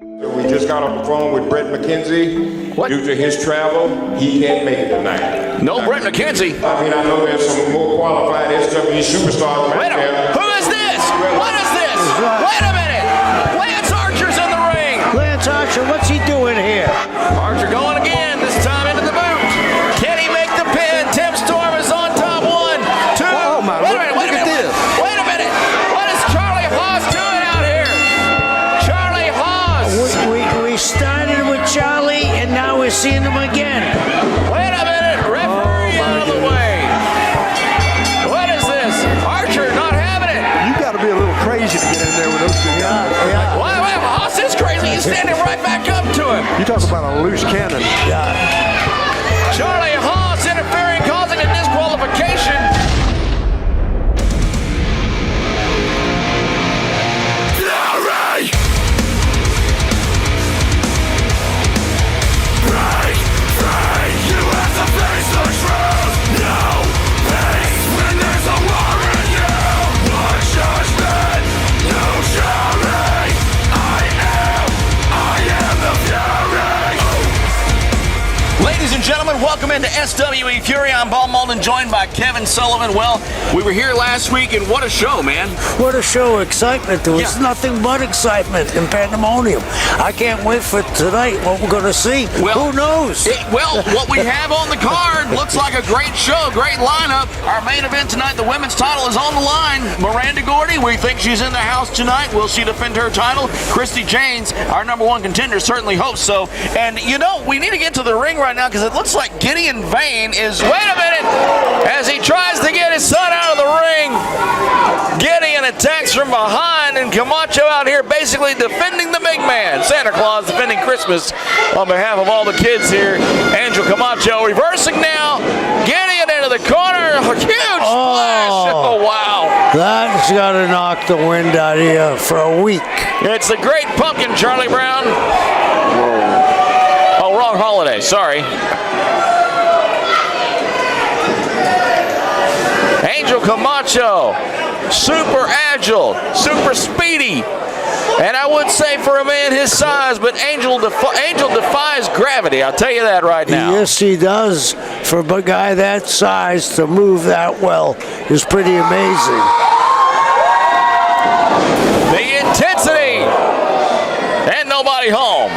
We just got off the phone with Brett McKenzie. What? Due to his travel, he can't make it tonight. No, Brett McKenzie. I mean, I know there's some more qualified SW superstars Wait right a minute. there. Who is this? What is this? Wait a minute. Lance Archer's in the ring. Lance Archer, what's he doing here? Archer going again, this time into the boot. Can he make the pin? Tim Storm is on top. 1, 2. Oh, my Wait a Lord, minute. Wait a look at minute. this. Wait a minute. What is Charlie Haas doing out here? Charlie Haas. We started with Charlie, and now we're seeing him again. Wait a minute. Referee out of the way. What is this? Archer not having it. You got to be a little crazy to get in there with those two guys. Wait, Haas is crazy. He's standing right back up to him. You talk about a loose cannon. Charlie Haas interfering, causing a disqualification. Ladies and gentlemen, welcome into SWE Fury. I'm Paul Malone, joined by Kevin Sullivan. Well, we were here last week, and what a show, man. What a show, excitement. There was nothing but excitement and pandemonium. I can't wait for tonight, what we're going to see. Well, who knows? What we have on the card looks like a great show, great lineup. Our main event tonight, the women's title, is on the line. Miranda Gordy, we think she's in the house tonight. Will she defend her title? Christy Jaynes, our number one contender, certainly hopes so. And, you know, we need to get to the ring right now because it looks like Gideon Vane is, wait a minute, as he tries to get his son out of the ring. Gideon attacks from behind, and Camacho out here basically defending the big man. Santa Claus defending Christmas on behalf of all the kids here. Angel Camacho reversing now. Gideon into the corner. Huge splash. Oh, wow. That's got to knock the wind out of you for a week. It's the Great Pumpkin, Charlie Brown. Oh, wrong holiday. Sorry. Angel Camacho, super agile, super speedy, and I would say for a man his size, but Angel defies gravity. I'll tell you that right now. Yes, he does. For a guy that size to move that well is pretty amazing. The intensity, and nobody home.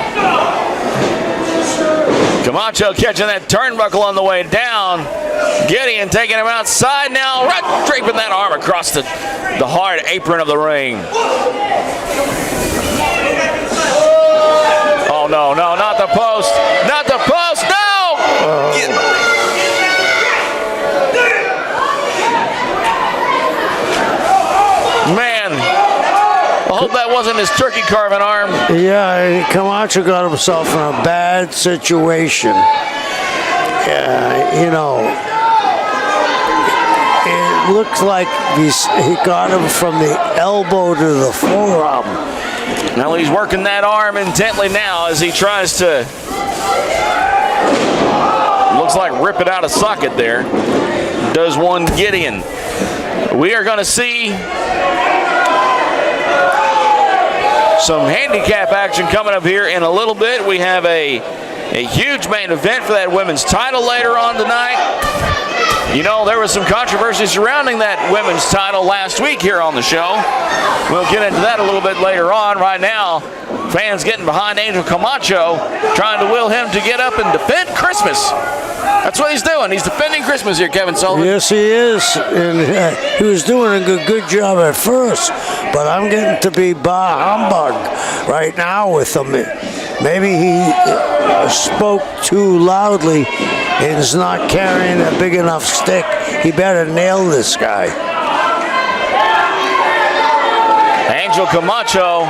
Camacho catching that turnbuckle on the way down. Gideon taking him outside now, right, draping that arm across the hard apron of the ring. Oh, no, not the post. Not the post, no! Man, I hope that wasn't his turkey carving arm. Yeah, Camacho got himself in a bad situation. You know, it looks like he got him from the elbow to the forearm. Now he's working that arm intently now as he tries to, looks like rip it out of socket there. Does one Gideon. We are going to see some handicap action coming up here in a little bit. We have a huge main event for that women's title later on tonight. You know, there was some controversy surrounding that women's title last week here on the show. We'll get into that a little bit later on. Right now, fans getting behind Angel Camacho, trying to will him to get up and defend Christmas. That's what he's doing. He's defending Christmas here, Kevin Sullivan. Yes, he is. And he was doing a good job at first, but I'm getting to be bah humbug right now with him. Maybe he spoke too loudly and is not carrying a big enough stick. He better nail this guy. Angel Camacho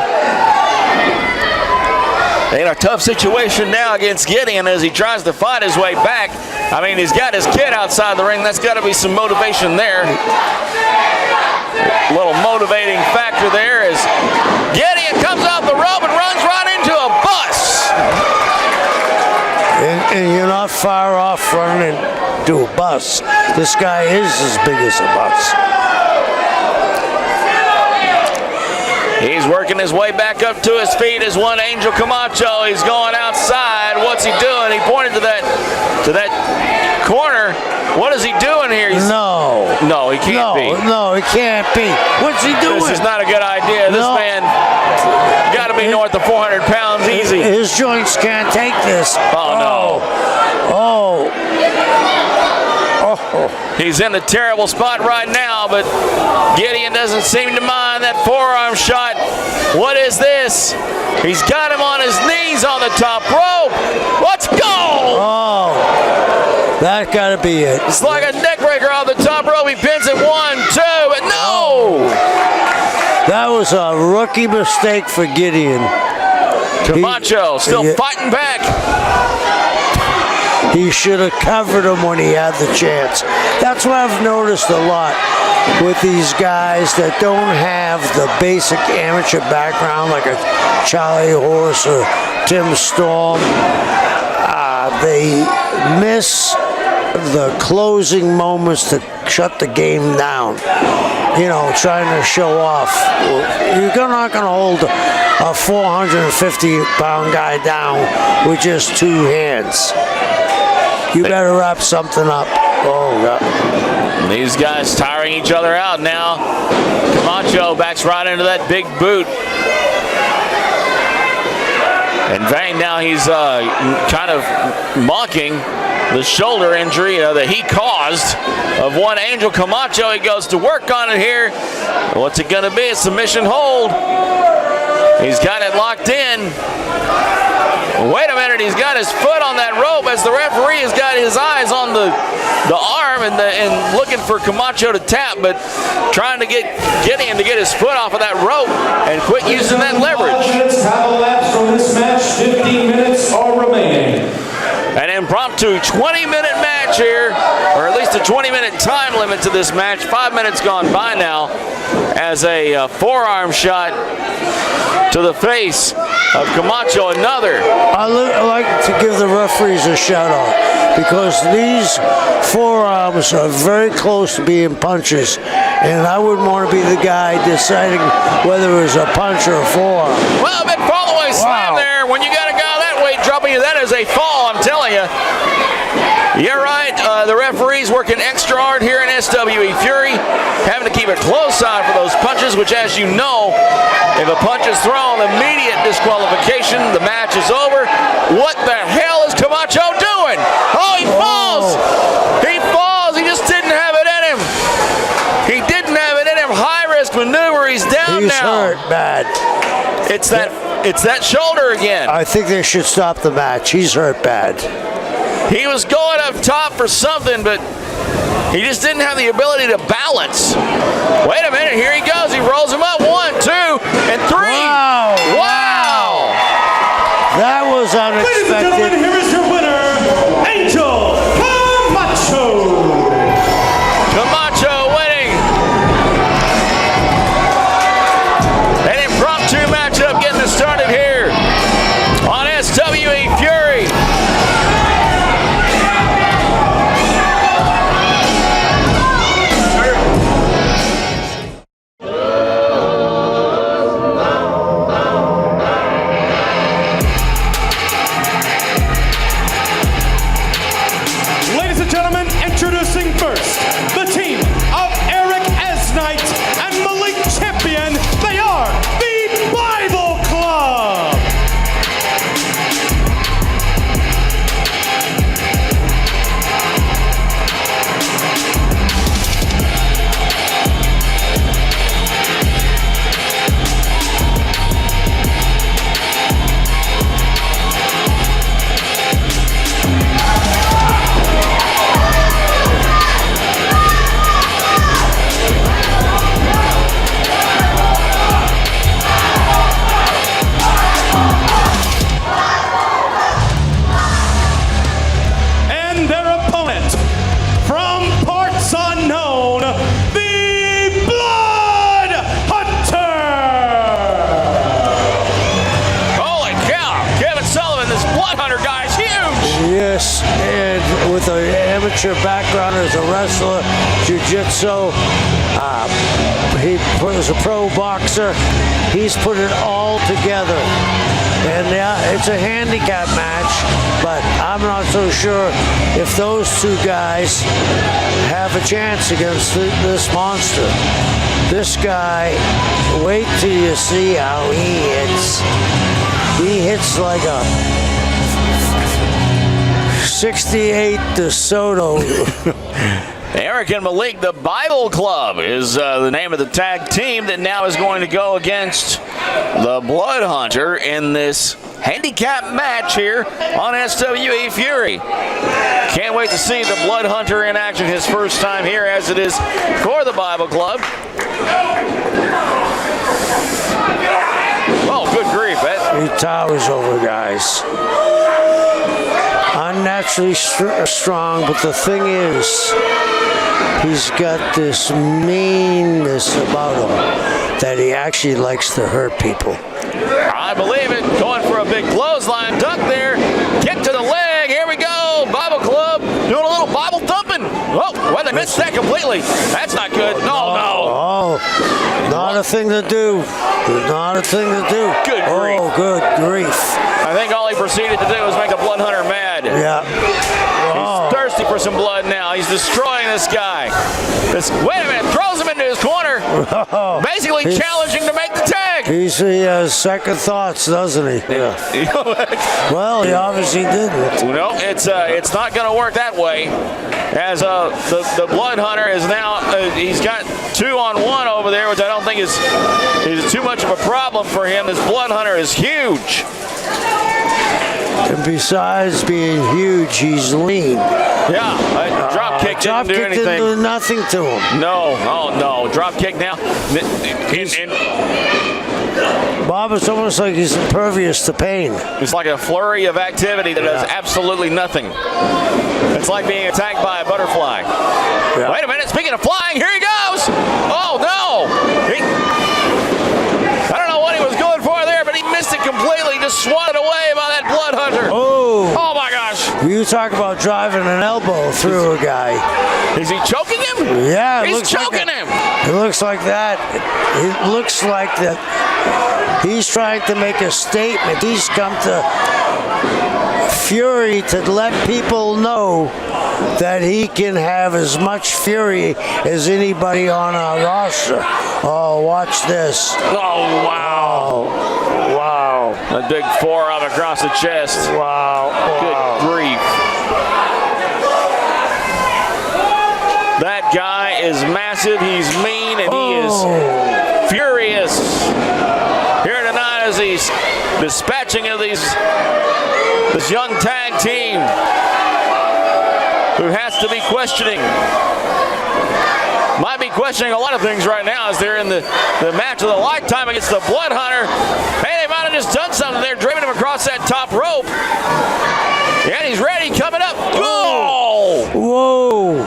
in a tough situation now against Gideon as he tries to fight his way back. I mean, he's got his kid outside the ring. That's got to be some motivation there. A little motivating factor there as Gideon comes off the rope and runs right into a bus. And you're not far off running into a bus. This guy is as big as a bus. He's working his way back up to his feet as one Angel Camacho. He's going outside. What's he doing? He pointed to that corner. What is he doing here? No, he can't be. No, he can't be. What's he doing? This is not a good idea. This man got to be north of 400 pounds easy. His joints can't take this. Oh, no. Oh. He's in a terrible spot right now, but Gideon doesn't seem to mind that forearm shot. What is this? He's got him on his knees on the top rope. Let's go! Oh, that got to be it. It's like a neck breaker on the top rope. He pins it 1, 2, and no! That was a rookie mistake for Gideon. Camacho still fighting back. He should have covered him when he had the chance. That's what I've noticed a lot with these guys that don't have the basic amateur background like a Charlie Horse or Tim Storm. They miss the closing moments to shut the game down. You know, trying to show off. You're not going to hold a 450-pound guy down with just 2 hands. You better wrap something up. Oh, God. These guys tiring each other out now. Camacho backs right into that big boot. In vain now, he's kind of mocking the shoulder injury that he caused of one Angel Camacho. He goes to work on it here. What's it going to be? A submission hold. He's got it locked in. Wait a minute, he's got his foot on that rope as the referee has got his eyes on the arm and looking for Camacho to tap, but trying to get Gideon to get his foot off of that rope and quit using that leverage. Have elapsed from this match. 15 minutes are remaining. An impromptu 20-minute match here, or at least a 20-minute time limit to this match. 5 minutes gone by now as a forearm shot to the face of Camacho. Another. I like to give the referees a shout out because these forearms are very close to being punches, and I wouldn't want to be the guy deciding whether it was a punch or a forearm. Well, big follow-away slam there. When you got a guy that weight dropping you, that is a fall, I'm telling you. You're right. The referee's working extra hard here in SWE Fury, having to keep a close eye for those punches, which, as you know, if a punch is thrown, immediate disqualification. The match is over. What the hell is Camacho doing? Oh, he falls. He falls. He just didn't have it in him. He didn't have it in him. High-risk maneuver. He's down He's now. hurt bad. It's that shoulder again. I think they should stop the match. He's hurt bad. He was going up top for something, but he just didn't have the ability to balance. Wait a minute, here he goes. He rolls him up. 1, 2, and 3. Wow. That was Ladies and unexpected. gentlemen, here is your winner, Angel Camacho. Camacho winning. An impromptu matchup getting us started here on SWE Fury. Introducing first, the team of Eric Esnight and Malik Champion. They are the Bible Club. Yes, and with an amateur background as a wrestler, jiu-jitsu, as a pro boxer, he's put it all together. And yeah, it's a handicap match, but I'm not so sure if those two guys have a chance against this monster. This guy, wait till you see how he hits. He hits like a 68 DeSoto. Eric and Malik, the Bible Club is the name of the tag team that now is going to go against the Blood Hunter in this handicap match here on SWE Fury. Can't wait to see the Blood Hunter in action his first time here, as it is for the Bible Club. Oh, good grief, Ed. He towers over guys. Unnaturally strong, but the thing is, he's got this meanness about him that he actually likes to hurt people. I believe it. Going for a big clothesline. Duck there. Kick to the leg. Here we go. Bible Club doing a little Bible thumping. Oh, well, they missed that completely. That's not good. No. Oh, not a thing to do. Not a thing to do. Good grief. Oh, good grief. I think all he proceeded to do was make the Blood Hunter mad. Yeah. He's thirsty for some blood now. He's destroying this guy. Wait a minute. Throws him into his corner. Basically challenging to make the tag. He has second thoughts, doesn't he? Yeah. Well, he obviously didn't. No, it's not going to work that way. As the Blood Hunter is now, he's got 2-on-1 over there, which I don't think is too much of a problem for him. This Blood Hunter is huge. And besides being huge, he's lean. Yeah, drop kick didn't do anything. Didn't do nothing to him. No, oh no, drop kick now. Bob, it's almost like he's impervious to pain. It's like a flurry of activity that does absolutely nothing. It's like being attacked by a butterfly. Yeah. Wait a minute, speaking of flying, here he goes! Oh no! I don't know what he was going for there, but he missed it completely, just swatted away by that Blood Hunter. Oh my gosh. You talk about driving an elbow through a guy. Is he choking him? Yeah. He's choking him. It looks like that. It looks like that he's trying to make a statement. He's come to Fury to let people know that he can have as much fury as anybody on our roster. Oh, watch this. Oh, wow. Oh, wow. A big forearm across the chest. Wow. Good grief. That guy is massive. He's mean, and he is furious. Here tonight as he's dispatching of this young tag team who has to be questioning. Might be questioning a lot of things right now as they're in the match of the lifetime against the Blood Hunter. Hey, they might have just done something there, driving him across that top rope. And he's ready, coming up. Oh! Whoa!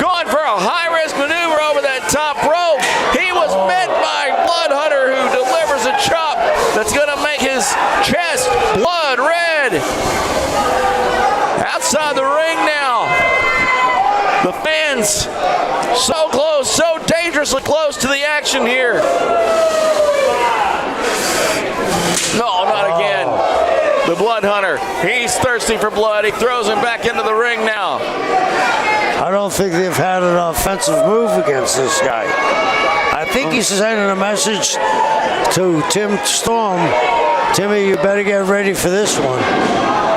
Going for a high-risk maneuver over that top rope. He was met by Blood Hunter, who delivers a chop that's going to make his chest blood red. Outside the ring now. The fans so close, so dangerously close to the action here. No, not again. The Blood Hunter, he's thirsty for blood. He throws him back into the ring now. I don't think they've had an offensive move against this guy. I think he's sending a message to Tim Storm. Timmy, you better get ready for this one.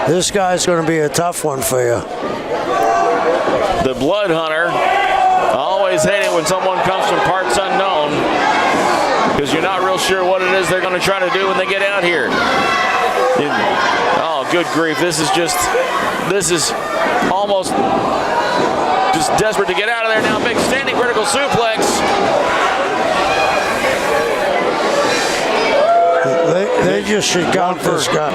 This guy's going to be a tough one for you. The Blood Hunter, always hate it when someone comes from parts unknown, because you're not real sure what it is they're going to try to do when they get out here. Oh, good grief. This is almost just desperate to get out of there now. Big standing vertical suplex. They just should count this guy.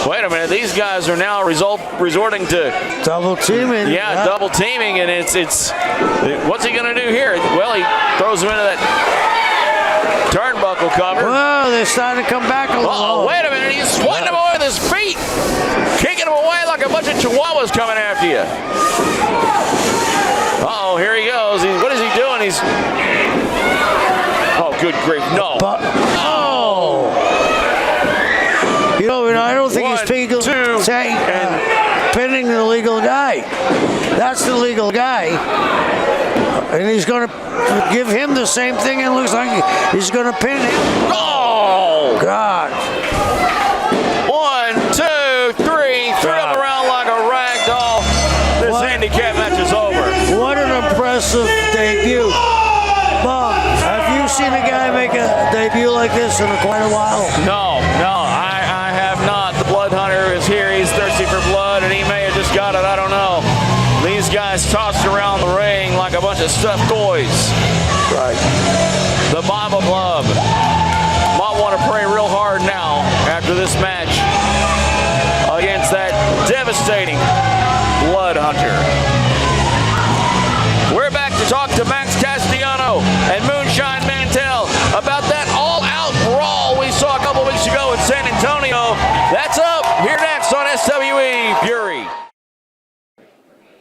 Wait a minute, these guys are now resorting to double teaming. Yeah, double teaming, and it's what's he gonna do here? Well, he throws him into that turnbuckle cover. Well, they're starting to come back a little. Oh, wait a minute, he's swatting him away with his feet. kicking him away like a bunch of chihuahuas coming after you. Uh-oh, here he goes. What is he doing? He's... Oh, good grief, no. Oh! You know, I don't think he's pinning the legal guy. That's the legal guy. And he's going to give him the same thing, and it looks like he's going to pin him. Oh! God. 1, 2, 3. Threw him around like a rag doll. This handicap match is over. What an impressive debut. Bob, have you seen a guy make a debut like this in quite a while? No, I have not. The blood hunter is here. He's thirsty for blood, and he may have just got it. I don't know. These guys tossed around the ring like a bunch of stuffed toys. Right. The Bible Club might want to pray real hard now after this match against that devastating blood hunter. We're back to talk to Max Castellanos and Moonshine Mantel about that all-out brawl we saw a couple weeks ago in San Antonio. That's up here next on SWE Fury.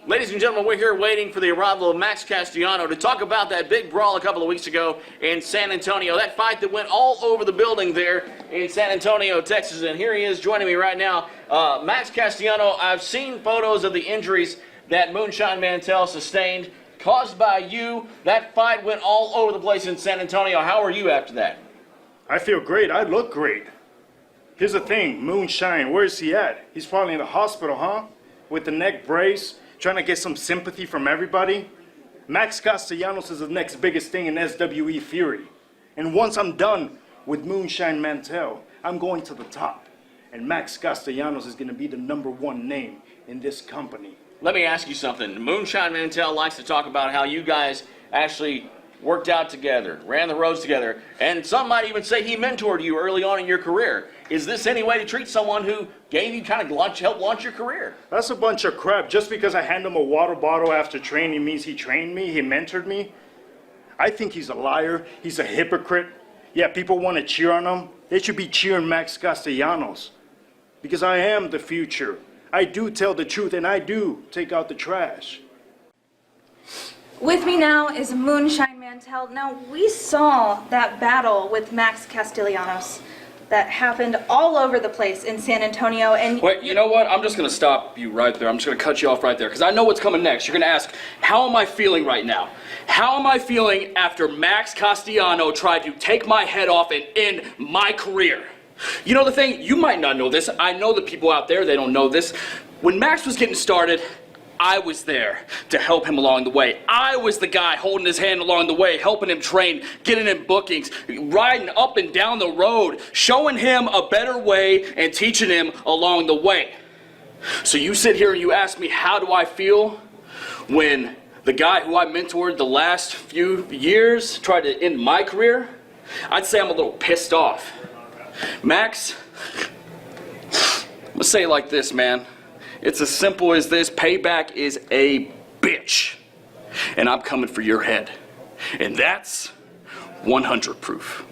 Ladies and gentlemen, we're here waiting for the arrival of Max Castellanos to talk about that big brawl a couple of weeks ago in San Antonio. That fight that went all over the building there in San Antonio, Texas. And here he is joining me right now. Max Castellanos, I've seen photos of the injuries that Moonshine Mantel sustained caused by you. That fight went all over the place in San Antonio. How are you after that? I feel great. I look great. Here's the thing, Moonshine, where is he at? He's probably in the hospital, huh? With the neck brace, trying to get some sympathy from everybody. Max Castellanos is the next biggest thing in SWE Fury. And once I'm done with Moonshine Mantel, I'm going to the top. And Max Castellanos is going to be the #1 name in this company. Let me ask you something. Moonshine Mantel likes to talk about how you guys actually worked out together, ran the roads together, and some might even say he mentored you early on in your career. Is this any way to treat someone who gave you kind of helped launch your career? That's a bunch of crap. Just because I hand him a water bottle after training means he trained me, he mentored me. I think he's a liar. He's a hypocrite. Yeah, people want to cheer on him. They should be cheering Max Castellanos. Because I am the future. I do tell the truth, and I do take out the trash. With me now is Moonshine Mantel. Now, we saw that battle with Max Castellanos that happened all over the place in San Antonio, and... Wait, you know what? I'm just going to stop you right there. I'm just going to cut you off right there, because I know what's coming next. You're going to ask, how am I feeling right now? How am I feeling after Max Castellanos tried to take my head off and end my career? You know the thing, you might not know this. I know the people out there, they don't know this. When Max was getting started, I was there to help him along the way. I was the guy holding his hand along the way, helping him train, getting him bookings, riding up and down the road, showing him a better way and teaching him along the way. So you sit here and you ask me, how do I feel when the guy who I mentored the last few years tried to end my career? I'd say I'm a little pissed off. Max, I'm gonna say it like this, man. It's as simple as this. Payback is a bitch. And I'm coming for your head. And that's 100 proof.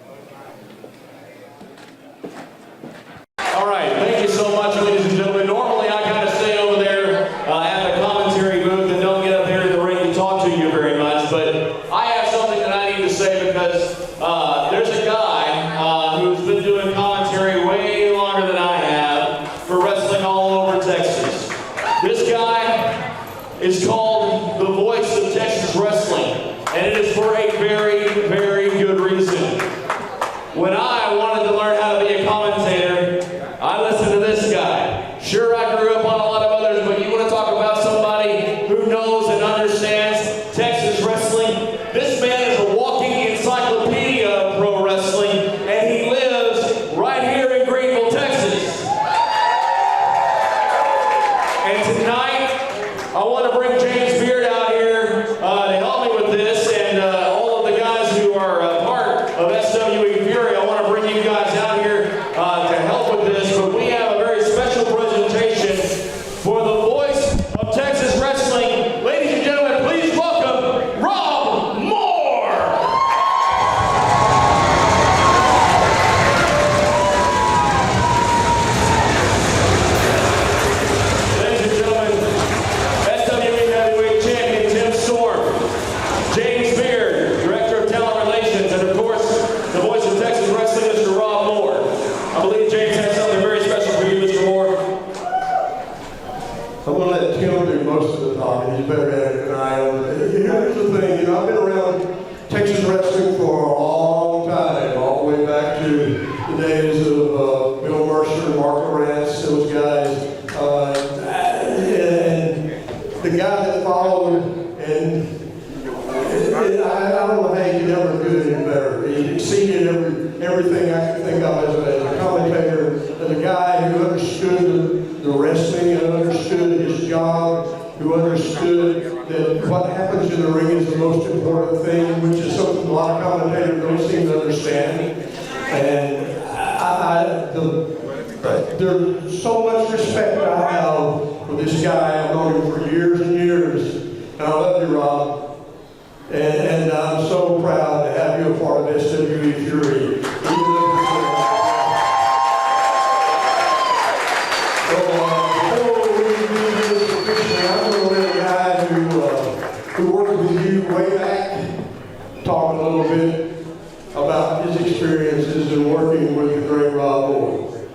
All right, thank you so much, ladies and gentlemen. Normally, I kind of stay over there at the commentary booth and don't get up here in the ring and talk to you very much. But I have something that I need to say because there's a guy who's been doing commentary way longer than I have for wrestling all over Texas. This guy is called the voice of Texas wrestling, and it is for a very, very good reason. When I wanted to learn how to be a commentator, I listened to this guy. Sure, I grew up on a lot of others, but you want to talk about somebody who knows and understands Texas wrestling? This man is a walking encyclopedia of pro wrestling, and he lives right here in Greenville, Texas. And tonight, I want to bring James Beard out here to help me with this, and all of the guys who are part of SWE Fury. I want to bring you guys out here to help with this, but we have a very special presentation for the voice of Texas wrestling. Ladies and gentlemen, please welcome Rob Moore. I'm going to let Tim do most of the talking. He's better at it than I am. Here's the thing, you know, I've been around Texas wrestling for a long time, all the way back to the days of Bill Mercer, Mark Lawrence, those guys. And the guy that followed, and I don't know how he could ever do it any better. He exceeded everything I could think of as a commentator, as a guy who understood the wrestling and understood his job, who understood that what happens in the ring is the most important thing, which is something a lot of commentators don't seem to understand. And there's so much respect I have for this guy. I've known him for years and years. And I love you, Rob. And I'm so proud to have you a part of SWE Fury. Who worked with you way back, talk a little bit about his experiences in working with the great Rob Moore.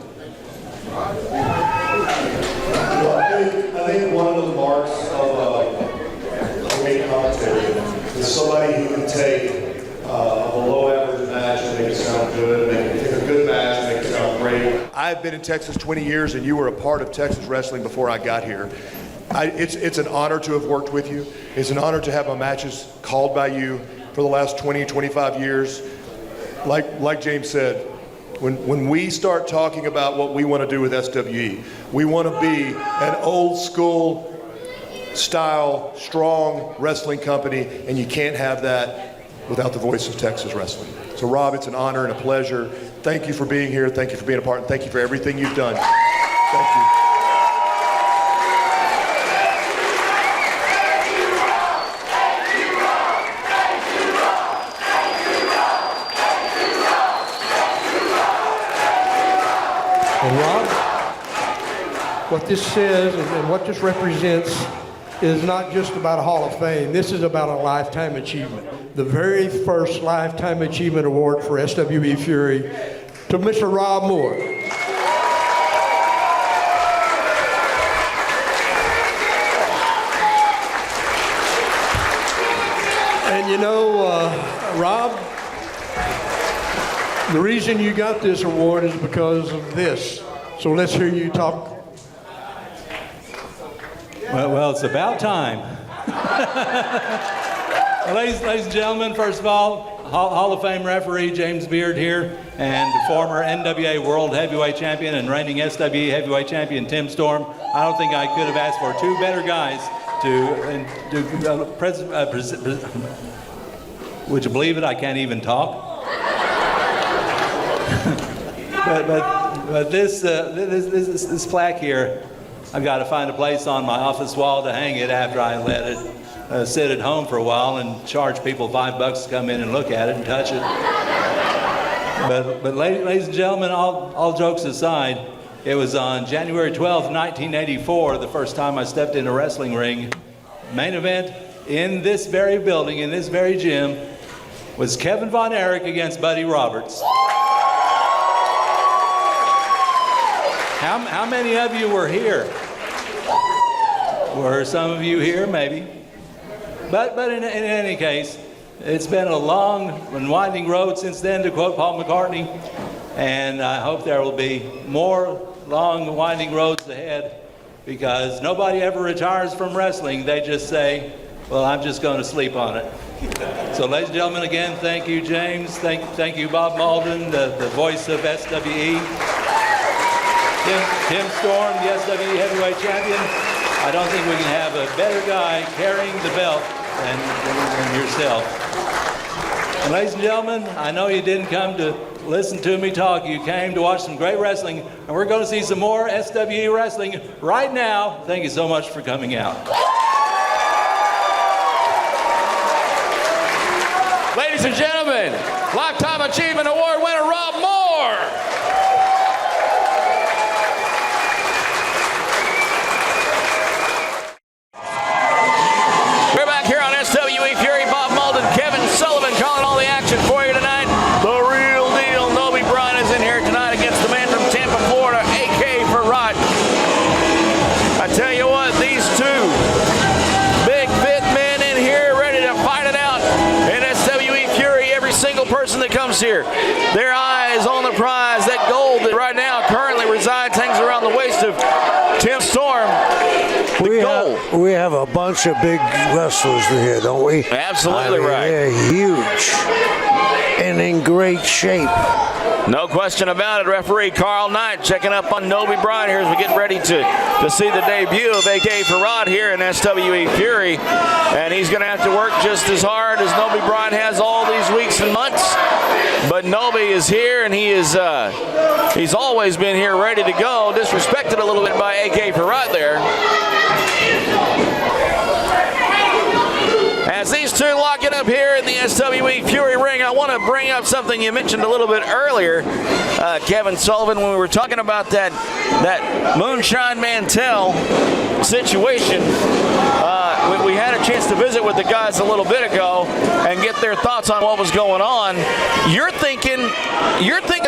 I think one of the marks of a great commentator is somebody who can take a below average match and make it sound good, take a good match and make it sound great. I've been in Texas 20 years and you were a part of Texas wrestling before I got here. It's an honor to have worked with you. It's an honor to have my matches called by you for the last 20, 25 years. Like James said, when we start talking about what we want to do with SWE, we want to be an old school style, strong wrestling company, and you can't have that without the voice of Texas wrestling. So Rob, it's an honor and a pleasure. Thank you for being here. Thank you for being a part, and thank you for everything you've done. Thank you. And Rob, what this says and what this represents is not just about a Hall of Fame. This is about a lifetime achievement. The very first Lifetime Achievement Award for SWE Fury to Mr. Rob Moore. And you know, Rob, the reason you got this award is because of this. So let's hear you talk. Well, it's about time. Ladies and gentlemen, first of all, Hall of Fame referee James Beard here, and former NWA World Heavyweight Champion and reigning SWE Heavyweight Champion Tim Storm. I don't think I could have asked for two better guys would you believe it? I can't even talk. but this plaque here, I've got to find a place on my office wall to hang it after I let it sit at home for a while and charge people $5 to come in and look at it and touch it. But ladies and gentlemen, all jokes aside, it was on January 12th, 1984, the first time I stepped in a wrestling ring. Main event in this very building, in this very gym, was Kevin Von Erich against Buddy Roberts. How many of you were here? Were some of you here? Maybe. But in any case, it's been a long and winding road since then, to quote Paul McCartney, and I hope there will be more long, winding roads ahead, because nobody ever retires from wrestling. They just say, well, I'm just going to sleep on it. So, ladies and gentlemen, again, thank you, James. Thank you, Bob Malden, the voice of SWE. Tim Storm, the SWE Heavyweight Champion. I don't think we can have a better guy carrying the belt than yourself. And ladies and gentlemen, I know you didn't come to listen to me talk. You came to watch some great wrestling, and we're going to see some more SWE wrestling right now. Thank you so much for coming out. Ladies and gentlemen, Lifetime Achievement Award winner Rob Moore. We're back here on SWE Fury. Bob Malden, Kevin Sullivan calling all the action for you tonight. The real deal, Nobe Bryant is in here tonight against the man from Tampa, Florida, AK for Rodney. I tell you what, these here. Their eyes on the prize, that gold that right now currently resides, hangs around the waist of Tim Storm. We have a bunch of big wrestlers here, don't we? Absolutely right. They're huge and in great shape. No question about it. Referee Carl Knight checking up on Nobe Bryant here as we get ready to see the debut of AK Farad here in SWE Fury. And he's going to have to work just as hard as Nobe Bryant has all these weeks and months. But Nobe is here, and he's always been here ready to go. Disrespected a little bit by AK Farad there. As these two lock it up here in the SWE Fury ring, I want to bring up something you mentioned a little bit earlier, Kevin Sullivan, when we were talking about that Moonshine Mantell situation. We had a chance to visit with the guys a little bit ago and get their thoughts on what was going on. You're thinking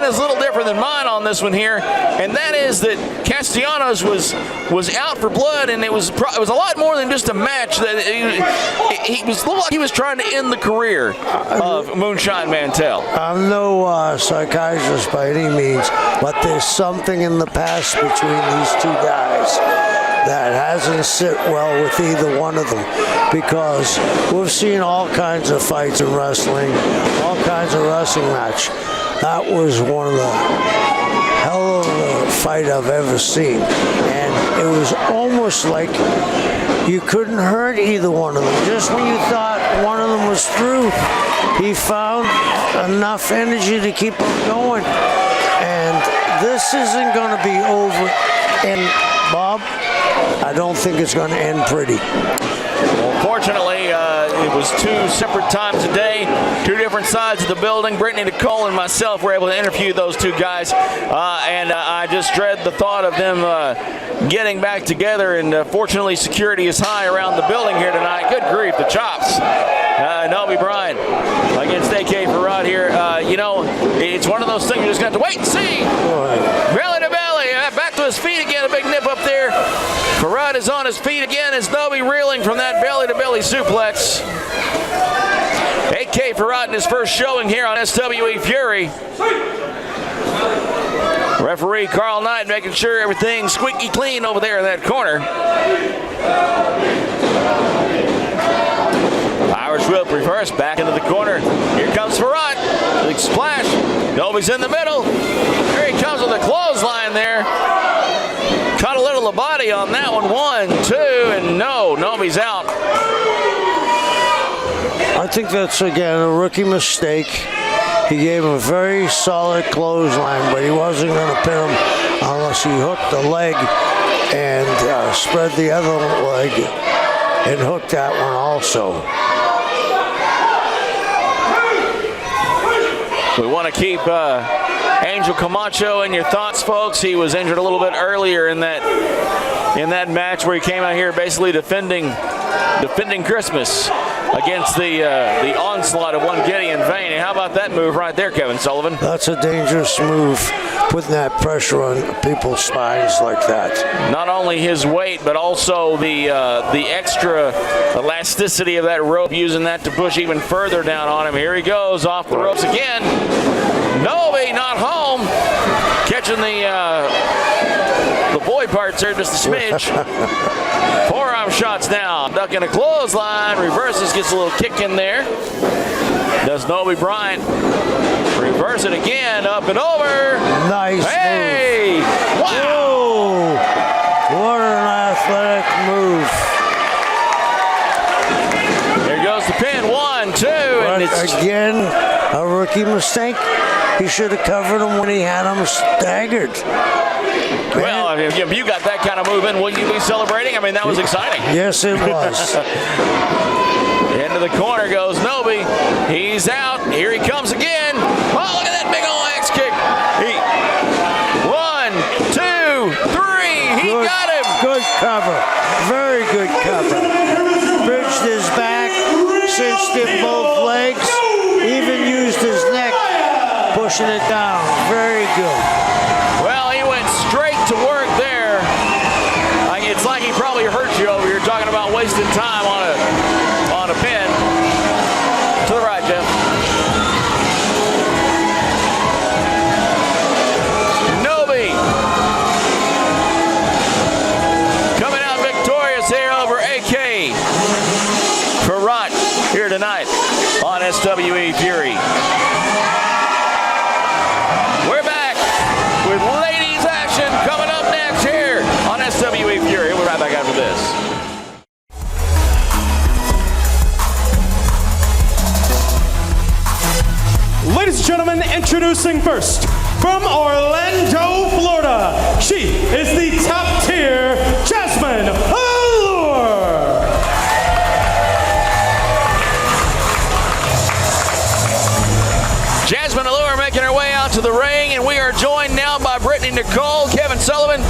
is a little different than mine on this one here, and that is that Castellanos was out for blood, and it was a lot more than just a match. That he looked like he was trying to end the career of Moonshine Mantell. I'm no psychiatrist by any means, but there's something in the past between these two guys that hasn't sit well with either one of them, because we've seen all kinds of fights in wrestling, all kinds of wrestling match. That was one of the hell of a fight I've ever seen, and it was almost like you couldn't hurt either one of them. Just when you thought one of them was through, he found enough energy to keep them going, and this isn't going to be over. And Bob, I don't think it's going to end pretty. Well, fortunately, it was two separate times a day, two different sides of the building. Brittany, Nicole, and myself were able to interview those two guys, and I just dread the thought of them getting back together, and fortunately security is high around the building here tonight. Good grief, the chops. Nobe Bryant against AK Farad here. It's one of those things you're just going to have to wait and see. Belly to belly, back to his feet again, a big nip up there. Farad is on his feet again as Nobe reeling from that belly-to-belly suplex. AK Farad in his first showing here on SWE Fury. Referee Carl Knight making sure everything's squeaky clean over there in that corner. Irish whip reverse back into the corner. Here comes Farad. Big splash. Nobe's in the middle. Here he comes with a clothesline there. Caught a little of the body on that one. 1, 2, and no, Nobe's out. I think that's, again, a rookie mistake. He gave him a very solid clothesline, but he wasn't going to pin him unless he hooked the leg and spread the other leg and hooked that one also. We want to keep Angel Camacho in your thoughts, folks. He was injured a little bit earlier in that match where he came out here basically defending Christmas against the onslaught of one Gideon Vane. And how about that move right there, Kevin Sullivan? That's a dangerous move, putting that pressure on people's spines like that. Not only his weight, but also the extra elasticity of that rope, using that to push even further down on him. Here he goes off the ropes again. Nobe not home. Catching the boy parts there just a smidge. Forearm shots now. Ducking a clothesline. Reverses, gets a little kick in there. Does Nobe Bryant reverse it again, up and over. Nice hey! Move. Wow! Whoa. What an athletic move. There goes the pin. 1, 2, and it's again a rookie mistake. He should have covered him when he had him staggered. Well, if you got that kind of move in, will you be celebrating? I mean, that was exciting. Yes, it was. Into the corner goes Nobe. He's out. Here he comes again. Oh, look at that big old axe kick. 1, 2, 3. He got him. Good cover. Very good cover. Bridged his back, cinched in both legs, even used his neck, pushing it down. Very good. Well, he went straight to work there. It's like he probably hurt you over here talking about wasting time on a pin. To the right, Jeff. SWE Fury. We're back with ladies action coming up next here on SWE Fury. We'll be right back after this. Ladies and gentlemen, introducing first, from Orlando, Florida, she is the top tier Jazmin Allure. Jazmin Allure making her way out to the ring, and we are joined now by Brittany Nicole, Kevin Sullivan.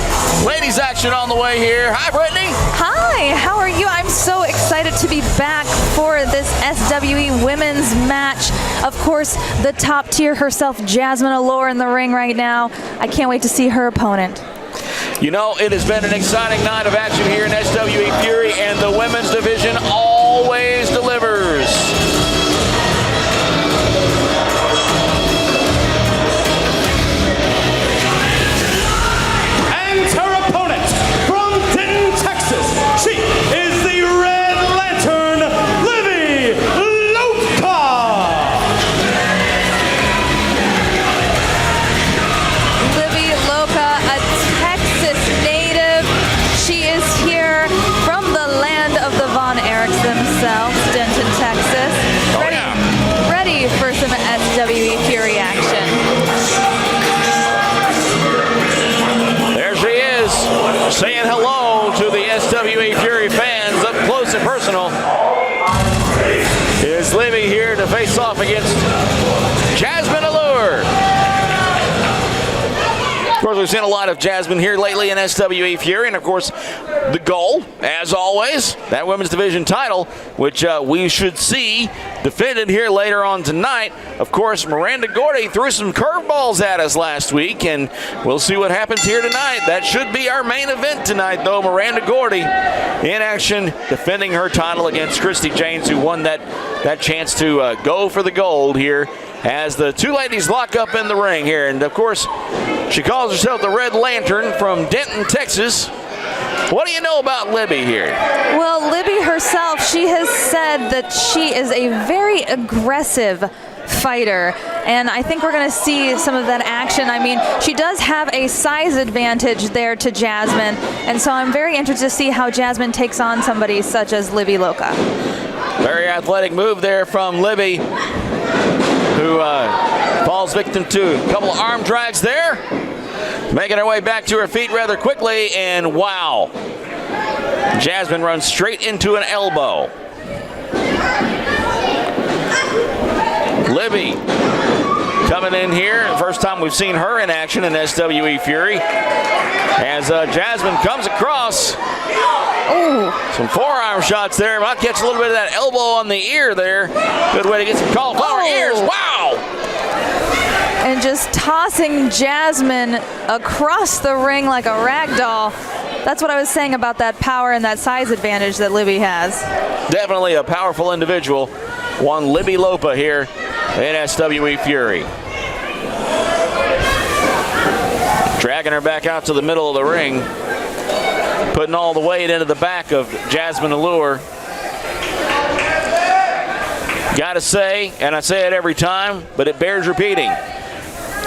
Ladies action on the way here. Hi, Brittany. Hi, how are you? I'm so excited to be back for this SWE women's match. Of course, the top tier herself, Jazmin Allure, in the ring right now. I can't wait to see her opponent. You know, it has been an exciting night of action here in SWE Fury, and the women's division always delivers. She is the Red Lantern, Libby Loca. Libby Loca, a Texas native. She is here from the land of the Von Erichs themselves, Denton, Texas. Ready for some SWE Fury action. There she is, saying hello to the SWE Fury fans up close and personal. Is Libby here to face off against Jazmin Allure. Of course, we've seen a lot of Jazmin here lately in SWE Fury, and of course, the goal, as always, that women's division title, which we should see defended here later on tonight. Of course, Miranda Gordy threw some curveballs at us last week, and we'll see what happens here tonight. That should be our main event tonight, though. Miranda Gordy in action, defending her title against Christy Jaynes, who won that chance to go for the gold here as the two ladies lock up in the ring here. And of course, she calls herself the Red Lantern from Denton, Texas. What do you know about Libby here? Well, Libby herself, she has said that she is a very aggressive fighter, and I think we're going to see some of that action. I mean, she does have a size advantage there to Jazmin, and so I'm very interested to see how Jazmin takes on somebody such as Libby Loca. Very athletic move there from Libby, who falls victim to a couple of arm drags there, making her way back to her feet rather quickly, and wow, Jazmin runs straight into an elbow. Libby coming in here, first time we've seen her in action in SWE Fury, as Jazmin comes across. Some forearm shots there. Might catch a little bit of that elbow on the ear there. Good way to get some cauliflower ears. Wow! And just tossing Jazmin across the ring like a rag doll. That's what I was saying about that power and that size advantage that Libby has. Definitely a powerful individual. One Libby Loca here in SWE Fury. Dragging her back out to the middle of the ring, putting all the weight into the back of Jazmin Allure. Gotta say, and I say it every time, but it bears repeating,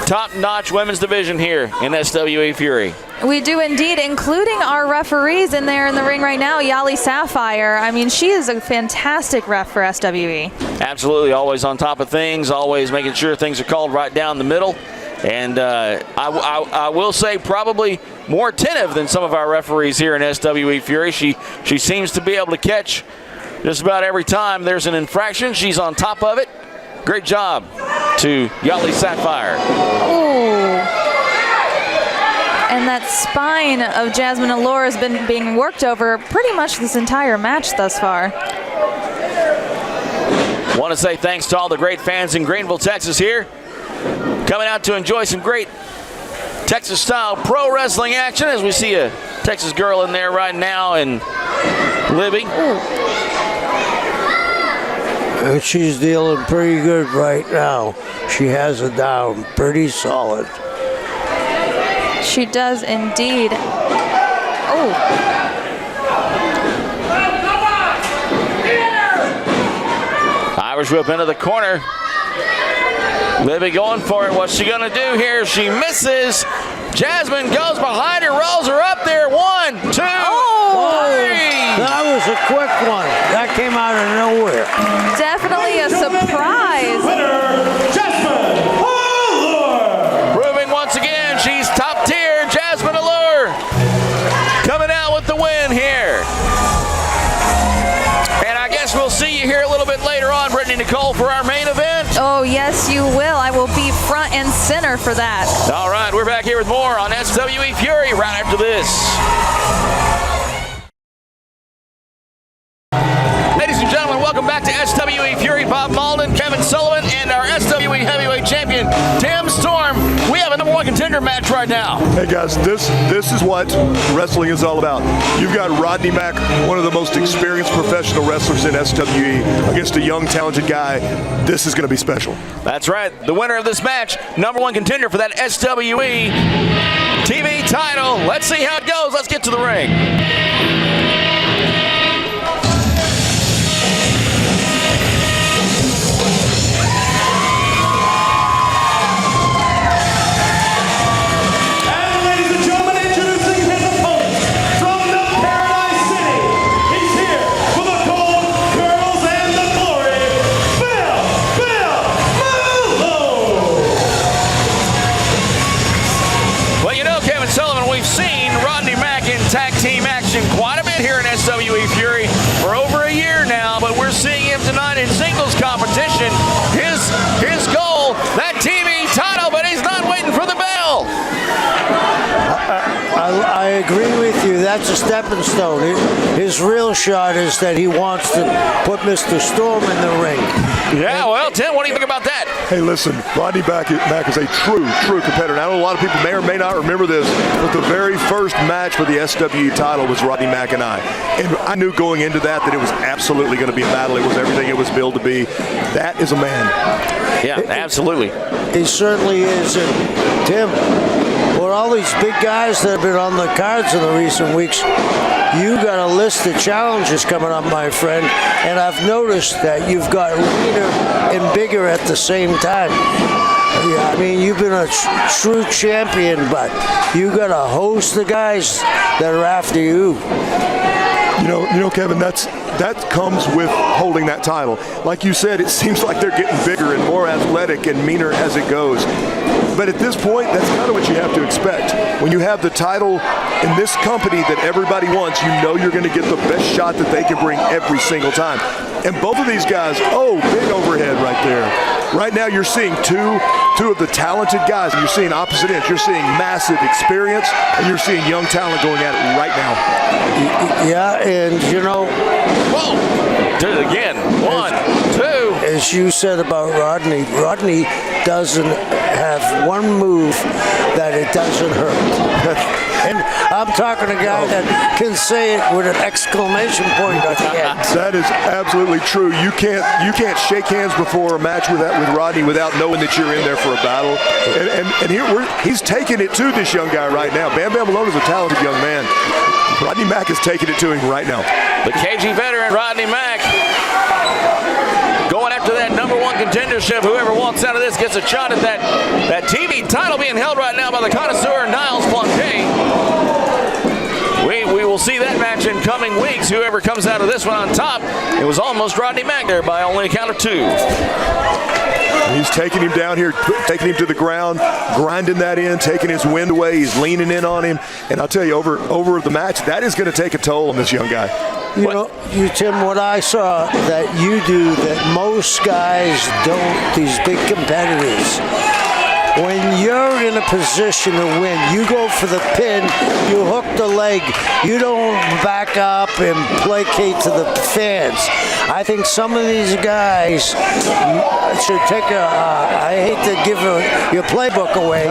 top-notch women's division here in SWE Fury. We do indeed, including our referees in there in the ring right now, Yali Sapphire. I mean, she is a fantastic ref for SWE. Absolutely, always on top of things, always making sure things are called right down the middle. And I will say probably more attentive than some of our referees here in SWE Fury. She seems to be able to catch just about every time there's an infraction. She's on top of it. Great job to Yali Sapphire. Oh. And that spine of Jazmin Allure has been being worked over pretty much this entire match thus far. Want to say thanks to all the great fans in Greenville, Texas here, coming out to enjoy some great Texas-style pro wrestling action, as we see a Texas girl in there right now, and Libby. And she's dealing pretty good right now. She has it down pretty solid. She does indeed. Oh. Irish whip into the corner. Libby going for it. What's she going to do here? She misses. Jasmine goes behind her, rolls her up there. 1, 2, 3. That was a quick one. That came out of nowhere. Definitely a surprise. Winner, Jazmin Allure. Proving once again she's top tier. Jazmin Allure coming out with the win here. And I guess we'll see you here a little bit later on, Brittany Nicole, for our main event. Oh, yes, you will. I will be front and center for that. All right, we're back here with more on SWE Fury right after this. Ladies and gentlemen, welcome back to SWE Fury. Bob Malden, Kevin Sullivan, and our SWE Heavyweight Champion, Tim Storm. We have a #1 contender match right now. Hey guys, this is what wrestling is all about. You've got Rodney Mack, one of the most experienced professional wrestlers in SWE, against a young, talented guy. This is going to be special. That's right. The winner of this match, #1 contender for that SWE TV title. Let's see how it goes. Let's get to the ring. Quite a bit here in SWE Fury for over a year now, but we're seeing him tonight in singles competition. His goal, that TV title, but he's not waiting for the bell. I agree with you. That's a stepping stone. His real shot is that he wants to put Mr. Storm in the ring. Yeah, well, Tim, what do you think about that? Hey, listen, Rodney Mack is a true competitor. I know a lot of people may or may not remember this, but the very first match for the SWE title was Rodney Mack and I. And I knew going into that it was absolutely going to be a battle. It was everything it was billed to be. That is a man. Yeah, absolutely. He certainly is. And Tim, for all these big guys that have been on the cards in the recent weeks, you got a list of challenges coming up, my friend, and I've noticed that you've got leaner and bigger at the same time. Yeah, I mean, you've been a true champion, but you got a host of guys that are after you. You know, Kevin, that comes with holding that title. Like you said, it seems like they're getting bigger and more athletic and meaner as it goes. But at this point, that's kind of what you have to expect. When you have the title in this company that everybody wants, you know you're going to get the best shot that they can bring every single time. And both of these guys, big overhead right there. Right now you're seeing two of the talented guys, and you're seeing opposite ends. You're seeing massive experience, and you're seeing young talent going at it right now. Yeah, and you know... Whoa! Did it again. 1, 2. As you said about Rodney doesn't have one move that it doesn't hurt. And I'm talking a guy that can say it with an exclamation point at the end. That is absolutely true. You can't shake hands before a match with Rodney without knowing that you're in there for a battle. And here he's taking it to this young guy right now. Bam Bam Malone is a talented young man. Rodney Mack is taking it to him right now. The KG veteran Rodney Mack going after that #1 contendership. Whoever wants out of this gets a shot at that TV title being held right now by the connoisseur Niles Planquet. We will see that match in coming weeks. Whoever comes out of this one on top, it was almost Rodney Mack there by only a count of 2. He's taking him down here, taking him to the ground, grinding that in, taking his wind away. He's leaning in on him. And I'll tell you, over the match, that is going to take a toll on this young guy. You know, Tim, what I saw that you do that most guys don't, these big competitors, when you're in a position to win, you go for the pin, you hook the leg, you don't back up and placate to the fans. I think some of these guys should take I hate to give your playbook away,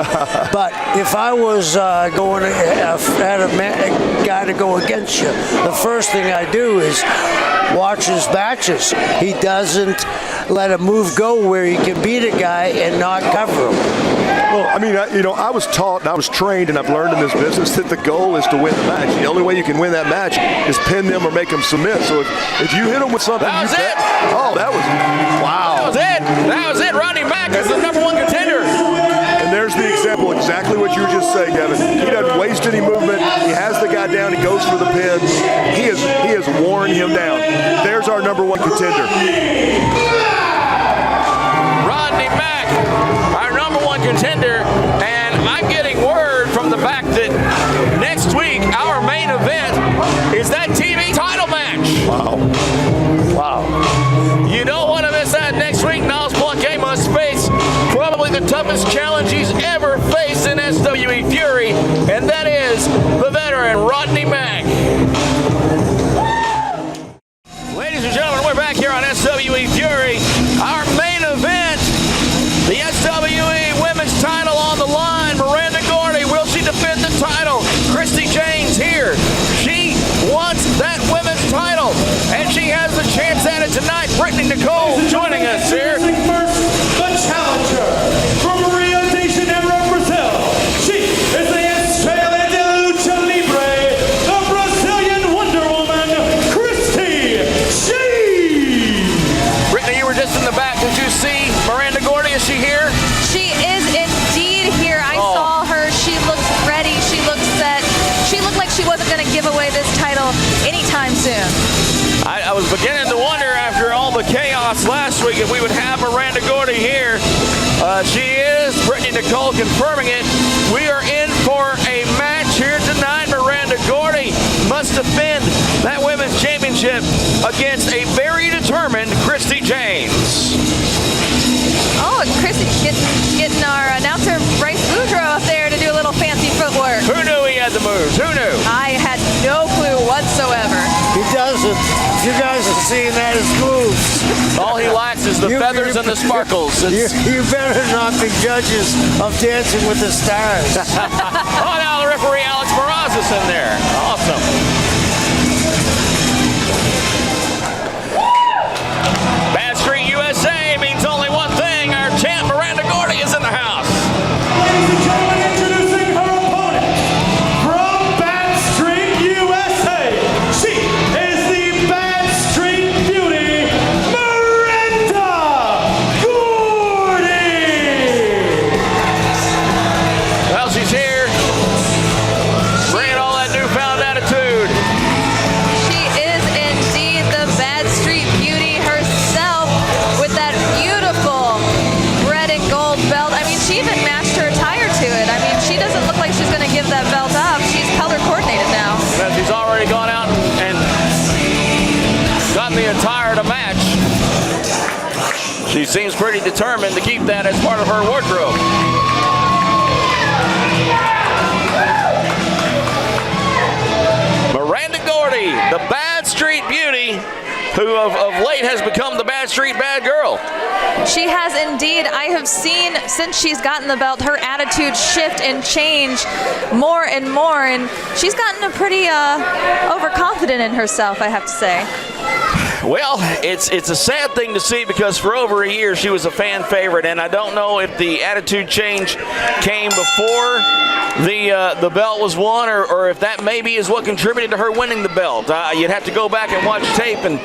but if I was going to had a guy to go against you, the first thing I do is watch his matches. He doesn't let a move go where he can beat a guy and not cover him. Well, I mean, I was taught and I was trained and I've learned in this business that the goal is to win the match. The only way you can win that match is pin them or make them submit. So if you hit them with something, That was it. Oh, that was wow. That was it. That was it. Rodney Mack is the #1 contender. And there's the example, exactly what you were just saying, Devin. He doesn't waste any movement. He has the guy down. He goes for the pin. He has worn him down. There's our #1 contender. Rodney Mack, our #1 contender, and I'm getting word from the fact that next week our main event is that TV title match. Wow. You don't want to miss that next week. Niles Blanquet must face probably the toughest challenge he's ever faced in SWE Fury, and that is the veteran Rodney Mack. Ladies and gentlemen, we're back here on SWE Fury. Our main event, the SWE Women's title on the line. Miranda Gordy, will she defend the title? Christy Jaynes here. She wants that women's title, and she has the chance at it tonight. Brittany Nicole joining us here. First, the challenger from Rio de Janeiro, Brazil. She is the Estrella de Lucha Libre, the Brazilian Wonder Woman, Christy. Brittany, you were just in the back. Did you see Miranda Gordy? Is she here? She is indeed here. I saw her. She looked ready. She looked set. She looked like she wasn't going to give away this title anytime soon. I was beginning to wonder after all the chaos last week if we would have Miranda Gordy here. She is. Brittany Nicole confirming it. We are in for a match here tonight. Miranda Gordy must defend that women's championship against a very determined Christy Jaynes. Oh, and Christy getting our announcer Bryce Boudreaux up there to do a little fancy footwork. Who knew he had the moves? Who knew? I had no clue whatsoever. He doesn't. You guys have seen that as moves. All he lacks is the feathers and the sparkles. You better not be judges of Dancing with the Stars. Oh, now the referee Alex Barrazas in there. Awesome. Bad Street USA means only one thing. Our champ Miranda Gordy is in the house. Ladies and gentlemen, introducing her opponent from Bad Street, USA. She is the Bad Street Beauty, Miranda Gordy. Well, she's here, bringing all that newfound attitude. She is indeed the Bad Street Beauty herself with that beautiful red and gold belt. I mean, she even matched her attire to it. I mean, she doesn't look like she's going to give that belt up. She's color coordinated now. Well, she's already gone out and gotten the attire to match. She seems pretty determined to keep that as part of her wardrobe. Miranda Gordy, the Bad Street Beauty, who of late has become the Bad Street Bad Girl. She has indeed. I have seen since she's gotten the belt, her attitude shift and change more and more, and she's gotten a pretty overconfident in herself, I have to say. Well, it's a sad thing to see because for over a year she was a fan favorite, and I don't know if the attitude change came before the belt was won or if that maybe is what contributed to her winning the belt. You'd have to go back and watch tape and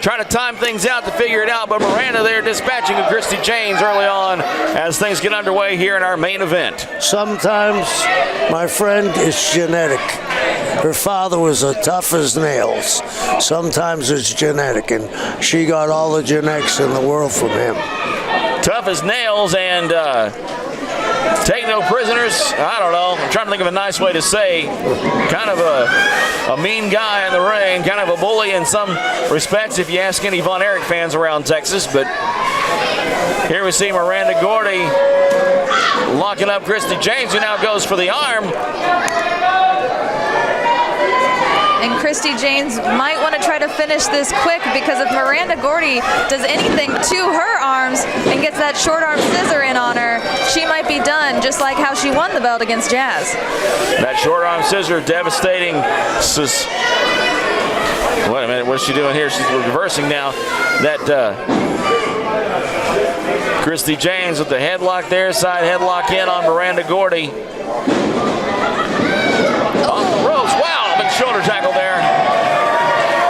try to time things out to figure it out, but Miranda there dispatching of Christy Jaynes early on as things get underway here in our main event. Sometimes, my friend, it's genetic. Her father was as tough as nails. Sometimes it's genetic, and she got all the genetics in the world from him. Tough as nails and take no prisoners. I don't know. I'm trying to think of a nice way to say. Kind of a mean guy in the ring, kind of a bully in some respects if you ask any Von Erich fans around Texas. But here we see Miranda Gordy locking up Christy Jaynes, who now goes for the arm. And Christy Jaynes might want to try to finish this quick because if Miranda Gordy does anything to her arms and gets that short arm scissor in on her, she might be done, just like how she won the belt against Jazz. That short arm scissor devastating. Wait a minute, what's she doing here? She's reversing now. That Christy Jaynes with the headlock there, side headlock in on Miranda Gordy. On the ropes, wow, big shoulder tackle there.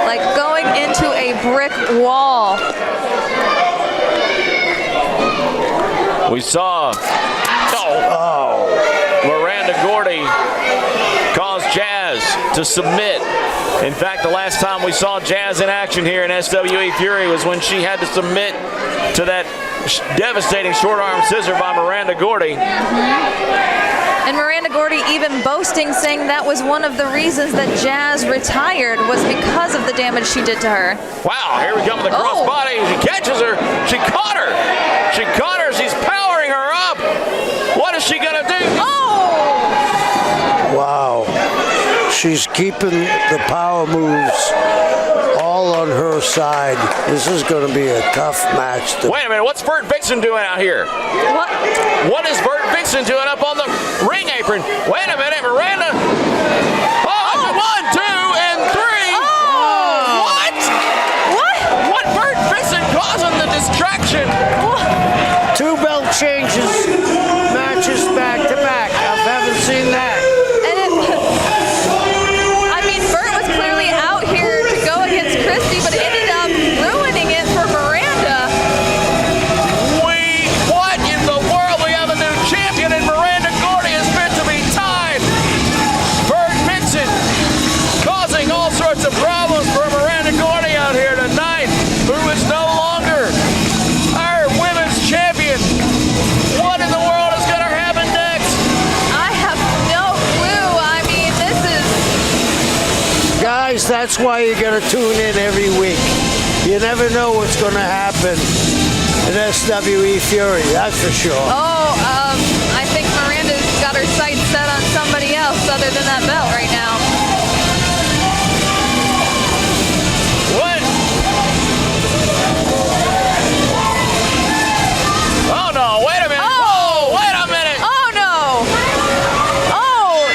Like going into a brick wall. We saw Miranda Gordy cause Jazz to submit. In fact, the last time we saw Jazz in action here in SWE Fury was when she had to submit to that devastating short arm scissor by Miranda Gordy. And Miranda Gordy even boasting, saying that was one of the reasons that Jazz retired, was because of the damage she did to her. Wow, here we come with the crossbody. She catches her. She caught her. She caught her. She's powering her up. What is she going to do? Wow. She's keeping the power moves all on her side. This is going to be a tough match. Wait a minute. What's Vert Vixen doing out here? What? What is Vert Vixen doing up on the ring apron? Wait a minute, Miranda. Oh, 1, 2, and 3. Oh. What? What? What Vert Vixen causing the distraction? What? 2 belt changes, matches back to back. I haven't seen that. I mean, Vert was clearly out here to go against Christy, but ended up ruining it for Miranda. What in the world? We have a new champion, and Miranda Gordy is meant to be tied. Vert Vixen causing all sorts of problems for Miranda Gordy out here tonight, who is no longer our women's champion. What in the world is going to happen next? I have no clue. I mean, this is... Guys, that's why you got to tune in every week. You never know what's going to happen in SWE Fury, that's for sure. I think Miranda's got her sights set on somebody else other than that belt right now. What? Oh no, wait a minute. Oh! Whoa, wait a minute. Oh no! Oh!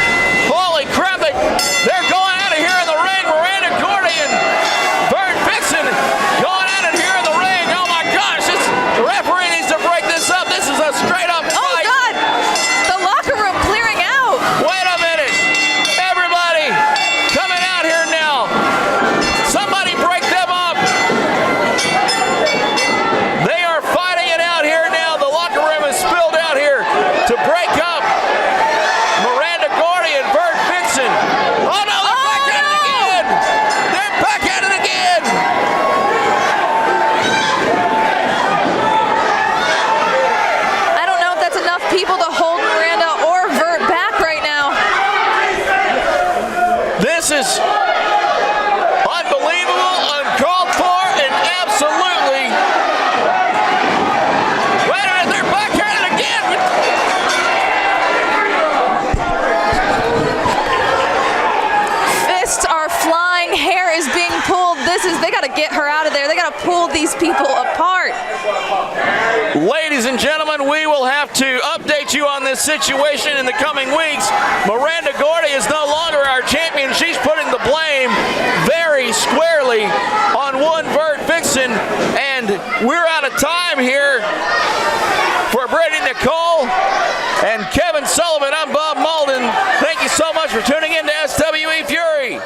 Holy crap, they're going at it here in the ring. Miranda Gordy and Vert Vixen going at it here in the ring. Oh my gosh, the referee needs to break this up. This is a straight up fight. Oh God! The locker room clearing out. Wait a minute. Everybody coming out here now. Somebody break them up. They are fighting it out here now. The locker room is spilled out here to break up Miranda Gordy and Vert Vixen. Oh no, they're back at it again. They're back at it again. I don't know if that's enough people to hold Miranda or Vert back right now. This is unbelievable, uncalled for, and absolutely. Wait a minute, they're back at it again. Fists are flying, hair is being pulled. They gotta get her out of there. They gotta pull these people apart. Ladies and gentlemen, we will have to update you on this situation in the coming weeks. Miranda Gordy is no longer our champion. She's putting the blame very squarely on one Vert Vixen, and we're out of time here. For Brady Nicole and Kevin Sullivan, I'm Bob Malden. Thank you so much for tuning in to SWE Fury.